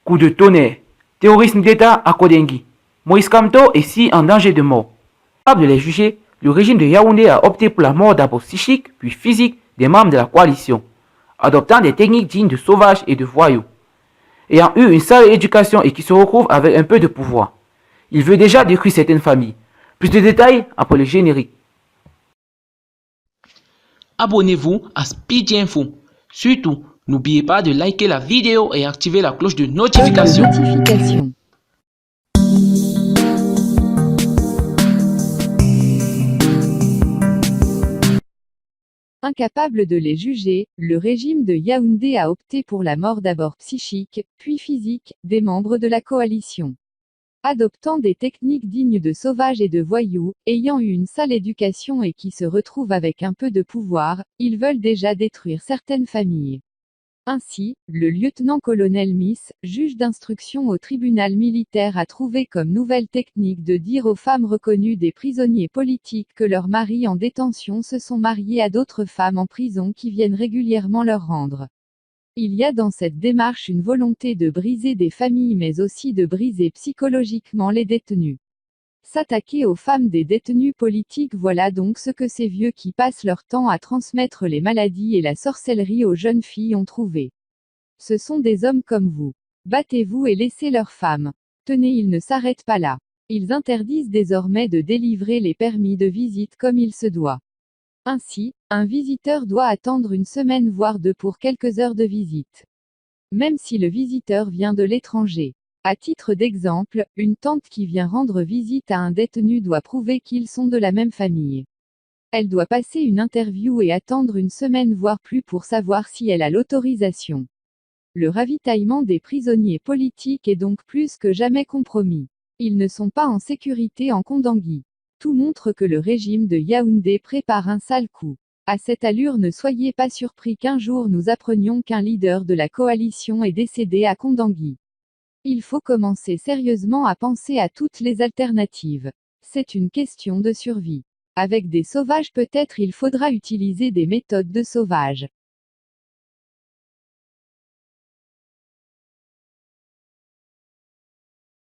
Coup de tonnerre. Terrorisme d'État à Kodengui. Moïse Kamto est si en danger de mort. Capable de les juger, le régime de Yaoundé a opté pour la mort d'abord psychique puis physique des membres de la coalition, adoptant des techniques dignes de sauvages et de voyous. Ayant eu une sale éducation et qui se retrouve avec un peu de pouvoir. Il veut déjà détruire certaines familles. Plus de détails après le générique. Abonnez-vous à Speedy Info. Surtout, n'oubliez pas de liker la vidéo et activer la cloche de notification. Incapable de les juger, le régime de Yaoundé a opté pour la mort d'abord psychique, puis physique, des membres de la coalition. Adoptant des techniques dignes de sauvages et de voyous, ayant eu une sale éducation et qui se retrouvent avec un peu de pouvoir, ils veulent déjà détruire certaines familles. Ainsi, le lieutenant-colonel Miss, juge d'instruction au tribunal militaire a trouvé comme nouvelle technique de dire aux femmes reconnues des prisonniers politiques que leurs maris en détention se sont mariés à d'autres femmes en prison qui viennent régulièrement leur rendre. Il y a dans cette démarche une volonté de briser des familles mais aussi de briser psychologiquement les détenus. S'attaquer aux femmes des détenus politiques, voilà donc ce que ces vieux qui passent leur temps à transmettre les maladies et la sorcellerie aux jeunes filles ont trouvé. Ce sont des hommes comme vous. Battez-vous et laissez leurs femmes. Tenez, ils ne s'arrêtent pas là. Ils interdisent désormais de délivrer les permis de visite comme il se doit. Ainsi, un visiteur doit attendre une semaine voire deux pour quelques heures de visite. Même si le visiteur vient de l'étranger. À titre d'exemple, une tante qui vient rendre visite à un détenu doit prouver qu'ils sont de la même famille. Elle doit passer une interview et attendre une semaine voire plus pour savoir si elle a l'autorisation. Le ravitaillement des prisonniers politiques est donc plus que jamais compromis. Ils ne sont pas en sécurité en Kondangui. Tout montre que le régime de Yaoundé prépare un sale coup. À cette allure, ne soyez pas surpris qu'un jour nous apprenions qu'un leader de la coalition est décédé à Kondangui. Il faut commencer sérieusement à penser à toutes les alternatives. C'est une question de survie. Avec des sauvages peut-être il faudra utiliser des méthodes de sauvage.